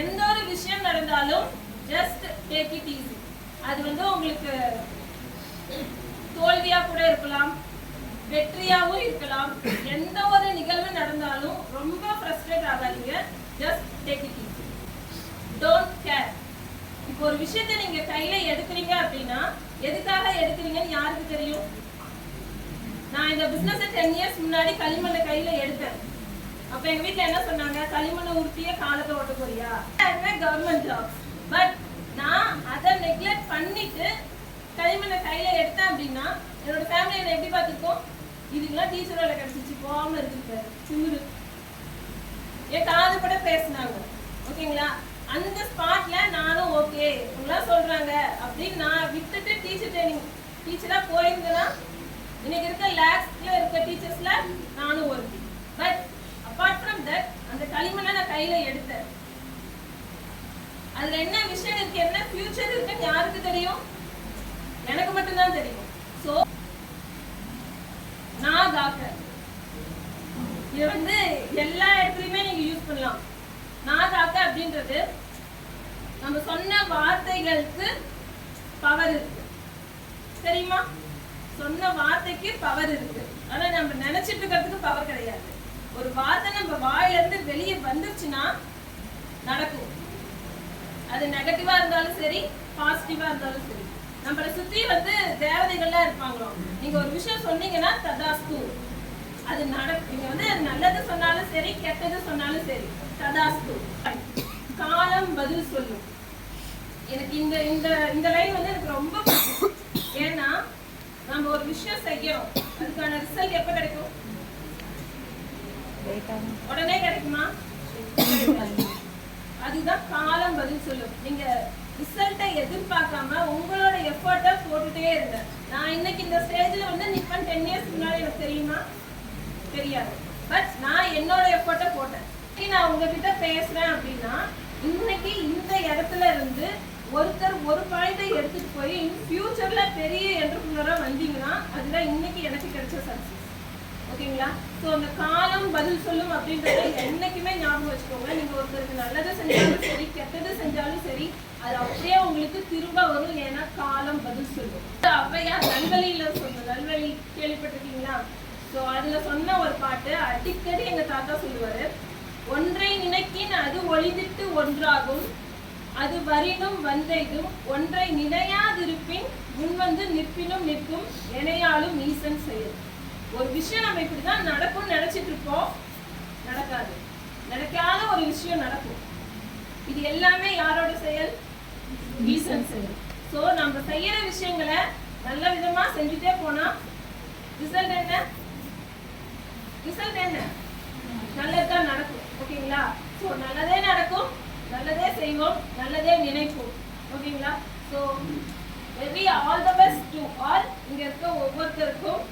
எந்த ஒரு விஷயம் நடந்தாலும் ஜஸ்ட் டேக் இட் ஈஸி. அது உங்களுக்கு தோல்வியா கூட இருக்கலாம், வெற்றியாவும் இருக்கலாம். எந்த ஒரு நிகழ்வு நடந்தாலும் ரொம்ப ஃப்ரஸ்ட்ரேட் ஆகாதீங்க. Just take it easy. Don't care. இப்போ ஒரு விஷயத்தை நீங்க கையில எடுக்கிறீங்க அப்படின்னா எதுக்காக எடுக்கிறீங்கன்னு யாருக்கு தெரியும்? நான் இந்த பிசினஸ் 10 இயர்ஸ் முன்னாடி களிமண்ணை கையில எடுத்தேன். அப்ப எங்க வீட்டுல என்ன சொன்னாங்க? களிமண்ணை உருட்டிய காலத்தை ஓட்ட போறியா? Government job. பட் நான் அதை நெக்லெக்ட் பண்ணிட்டு களிமண்ணை கையில எடுத்தேன் அப்படின்னா என்னோட ஃபேமிலி என்ன எப்படி பார்த்துருக்கோம்? இதுக்கெல்லாம் டீச்சர் வேலை கிடைச்சிச்சு, போகாம இருக்கு சிமுரு. என் காது கூட பேசினாங்க. ஓகேங்களா? அந்த ஸ்பாட்ல நானும் ஓகே உங்களா சொல்றாங்க அப்படின்னு நான் விட்டுட்டு டீச்சர் ட்ரைனிங் டீச்சரா போயிருந்தேன்னா இன்னைக்கு இருக்க லேக்ஸ்ல இருக்க டீச்சர்ஸ்ல நானும் ஒருத்தி. பட் அப்பார்ட் ஃப்ரம் தட் அந்த களிமண்ணை நான் கையில எடுத்தேன். அதுல என்ன விஷயம் இருக்கு, என்ன ஃபியூச்சர் இருக்குன்னு யாருக்கு தெரியும்? எனக்கு மட்டும்தான் தெரியும். சோ நான் டாக்டர், இது எல்லா இடத்துலயுமே நீங்க யூஸ் பண்ணலாம். நான் டாக்டர் அப்படின்றது நம்ம சொன்ன வார்த்தைகளுக்கு பவர் இருக்கு, தெரியுமா? சொன்ன வார்த்தைக்கு பவர் இருக்கு. ஆனா நம்ம நினைச்சிட்டு இருக்கிறதுக்கு பவர் கிடையாது. ஒரு வார்த்தை நம்ம வாயில இருந்து வெளியே வந்துருச்சுன்னா நடக்கும். அது நெகட்டிவா இருந்தாலும் சரி, பாசிட்டிவா இருந்தாலும் சரி. நம்மளை சுத்தி தேவதைகள்லாம் இருப்பாங்களோ. நீங்க ஒரு விஷயம் சொன்னீங்கன்னா ததாஸ்து, அது நடக்கும். நீங்க நல்லது சொன்னாலும் சரி, கெட்டது சொன்னாலும் சரி, ததாஸ்து. காலம் பதில் சொல்லும். எனக்கு இந்த இந்த இந்த லைன் எனக்கு ரொம்ப பிடிக்கும். ஏன்னா நம்ம ஒரு விஷயம் செய்யறோம், அதுக்கான ரிசல்ட் எப்ப கிடைக்கும்? உடனே கிடைக்குமா? அதுதான் காலம் பதில் சொல்லும். நீங்க ரிசல்ட்டை எதிர்பார்க்காம உங்களோட எஃபர்ட்டை போட்டுட்டே இருங்க. நான் இன்னைக்கு இந்த ஸ்டேஜ்ல நிப்பன் 10 இயர்ஸ் முன்னாடி எனக்கு தெரியுமா? தெரியாது. பட் நான் என்னோட எஃபர்ட்டை போட்டேன். நான் உங்ககிட்ட பேசுறேன் அப்படின்னா இன்னைக்கு இந்த இடத்துல இருந்து ஒருத்தர் ஒரு பாயிண்டை எடுத்துட்டு போய் ஃபியூச்சர்ல பெரிய என்டர்பிரினரா வந்தீங்கன்னா அதுதான் இன்னைக்கு எனக்கு கிடைச்ச சக்சஸ். ஓகேங்களா? ஸோ அந்த காலம் பதில் சொல்லும் அப்படின்றத என்னைக்குமே ஞாபகம் வச்சுக்கோங்க. நீங்க ஒருத்தருக்கு நல்லது செஞ்சாலும் சரி, கெட்டது செஞ்சாலும் சரி, அது அப்படியே உங்களுக்கு திரும்ப வரும். ஏன்னா காலம் பதில் சொல்லும். ஔவையார் நல்வழியில சொன்ன, நல்வழி கேள்விப்பட்டிருக்கீங்களா? ஸோ அதுல சொன்ன ஒரு பாட்டு அடிக்கடி எங்க தாத்தா சொல்லுவாரு. ஒன்றை நினைக்கின் அது ஒளிந்திட்டு ஒன்றாகும், அது வரினும் வந்தெய்தும், ஒன்றை நினையாதிருப்பின் முன்வந்து நிற்பினும் நிற்கும், எனையாலும் ஈசன் செயல். ஒரு விஷயம் நம்ம இப்படிதான் நடக்கும்னு நினைச்சிட்டு இருப்போம், நடக்காது. நடக்காத ஒரு விஷயம் நடக்கும். இது எல்லாமே யாரோட செயல்? ஈசன் செயல். சோ நம்ம செய்யற விஷயங்களை நல்ல விதமா செஞ்சுட்டே போனா ரிசல்ட் என்ன? ரிசல்ட் என்ன? நல்லதுதான் நடக்கும். ஓகேங்களா? சோ நல்லதே நடக்கும், நல்லதே செய்வோம், நல்லதே நினைப்போம். ஓகேங்களா? So very all the best to all. இங்க இருக்க ஒவ்வொருத்தருக்கும்